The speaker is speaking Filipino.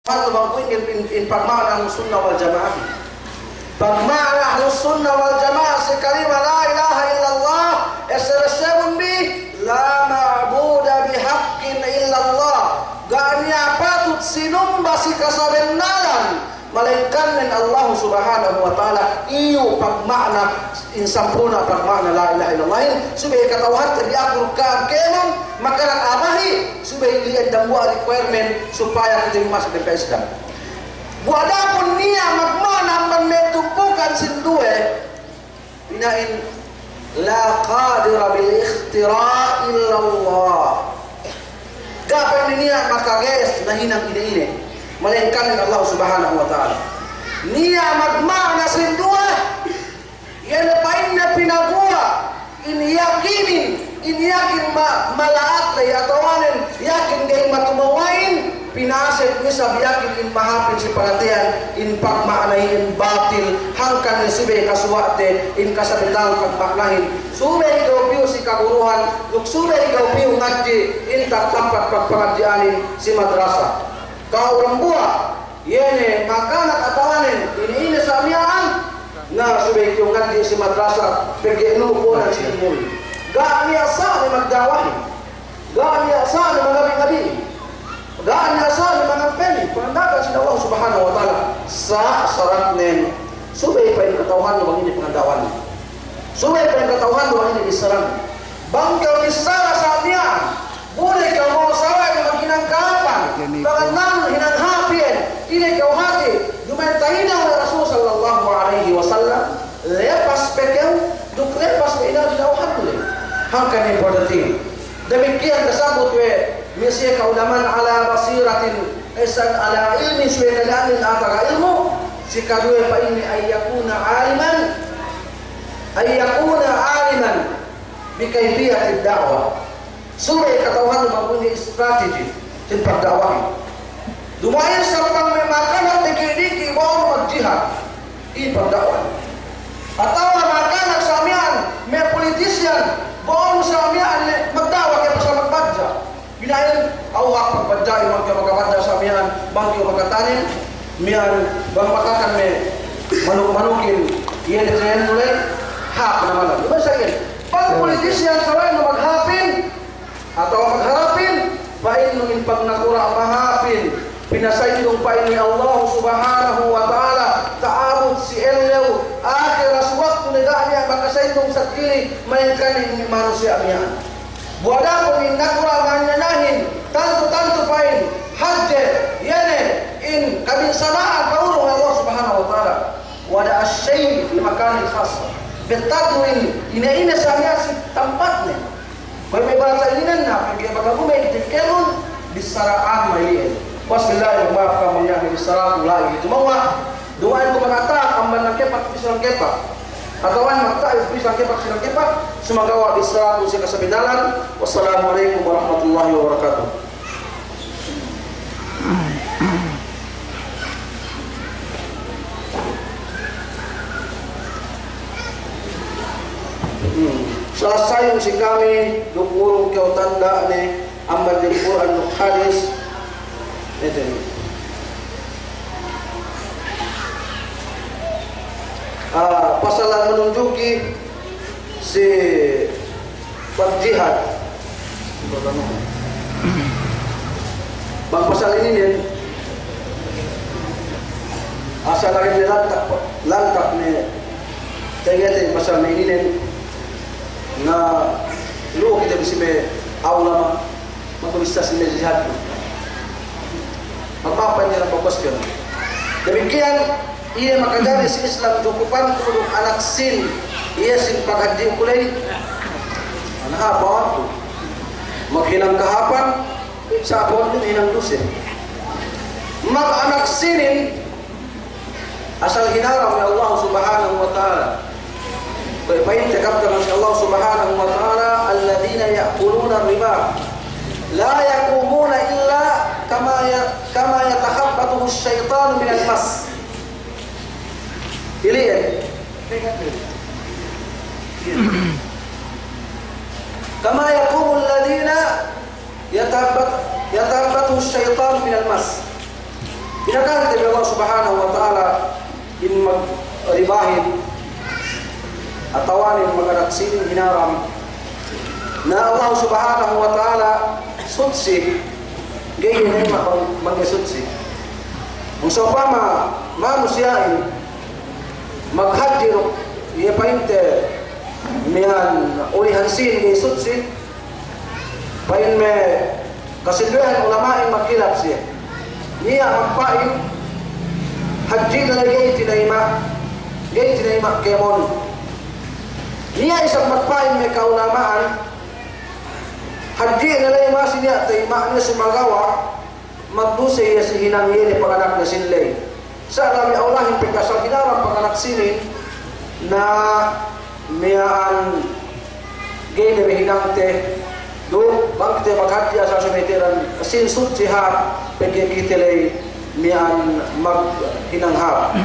in pagmana ng sunnah wal jamaah. Pagmana ahlus sunnah wal jamaah si kalima la ilaha illallah esresebun bi la ma'buda bihaqqin illallah. Ganya patut sinumba si kasabenalan melainkan dengan Allah Subhanahu wa taala. Iyo pagmana insampuna pagmana la ilaha illallah subay katawhan di akul kenon makanan abahi subay lian damwa requirement supaya kita masuk ke Islam. Buadapun niya magmana metumpukan sindue binain la qadira bil ikhtira illallah. Gapan niya maka guys nahinang ide melainkan dengan Allah Subhanahu wa taala. Niya magmana sindue yan pain na pinagua in yakin malaat lay atawanen yakin gay matumawain pinaset ni sa yakin in mahapin si pagatian in pagmaanay in batil hangkan ni subay kasuwate in kasabitang pagmaknahin subay kaupiyo si kaguruhan luk subay kaupiyo ngaji in tempat pagpangadyanin si madrasa kaurang buah yene makanak atawanen ini samiyaan na subay yung ngaji si madrasa pergi inupo na si imul gaan niya sa ni magdawahin gaan niya sa ni magabi-gabi gaan niya sa ni mga peni panandagan si Allah Subhanahu wa ta'ala sa sarat nen subay pa yung katauhan ng ini pengandawan subay pa yung katauhan ng ini disarang bangkaw isara sa niya boleh kau mau saway na maghinangkapan panganan hinanghapin ini kau hati dumantahin ang Rasul sallallahu alaihi wasallam lepas pekew duk lepas pe ina dinauhan boleh hangkan importante demikian tersebut we misi kaulaman ala basiratin esan ala ilmi suwe kalian ataka ilmu si kadue pa ini ayyakuna aliman bi kayfiyatid da'wah suwe katauhan mempunyai strategi tentang dakwah. Dumayan sarang memakan dikit-dikit bawa jihad ini pendakwah. Atau makan samian me politician bawa samian magdakwah ke pasal magbaca. Bilayan awak magbaca imam ke magbaca samian bangkyo magatanin mian bang makakan me manuk-manukin iya ditrain mulai hak nama-nama. Di masa ini bang politician selain maghapin atau magharapin pain min pagnakura mahapin pinasaydong pain ni Allah Subhanahu wa ta'ala taabot si elew akhiras waktu neganya makasaydong sa kili mainkan ni manusia miyan buada ko min nakura manyanahin tanto pain hadde yene in kabin samaa kaurong Allah Subhanahu wa ta'ala wada asyay di makan khas betadwin ina sa si tempatnya. Kau may bahasa ini na pergi bagaimana may dikelon disaraan may wasbillahi maaf kamu yang disaraan lagi itu mau doain ko magata amban ng kepak bisang kepak atawan magta bisang kepak silang kepak sumagawa disaraan si kasabidalan. Wassalamualaikum warahmatullahi wabarakatuh. Selesai si kami dukung kau tanda ni amal di Quran nuk hadis itu ni. Pasalan menunjuki si berjihad. Bang pasal ini ni asal lagi lantak ni tengah pasal ini ni na lu kita bisa me aula bisa sini jihad apa yang fokus kan demikian ia maka dari si Islam cukupan untuk anak sin ia sin pagadi kulay anak apa maghinang kahapan sa abon din hinang dusin mag anak sinin asal hinarang ni Allah Subhanahu wa ta'ala. فإن تكبر الله سبحانه وتعالى الذين يأكلون الربا لا يقومون إلا كما يتخبطه الشيطان من المس. كما يقوم الذين يتخبطه الشيطان من المس. Pinagkakita ng Allah subhanahu wa ta'ala in mag-ribahin at tawanin mga naksiling hinaram na Allah subhanahu wa ta'ala sutsi gayon ay mag-sutsi. Kung sa upama manusiyain maghadjiro iya painte miyan ulihansin gay sutsi pain me kasidwehan ulamain magkilap siya niya magpain haji na gay tinaima kemon niya isang magpain may kaulamaan haji na layma siya taima niya sumagawa magdusay niya si hinangin ni panganak na sinlay sa alami aulahin pagkasal hinarang panganak sinin na miyaan gay na hinangte do bangkite maghati sa sumitiran sinsut siha pagkikitilay miyaan maghinanghap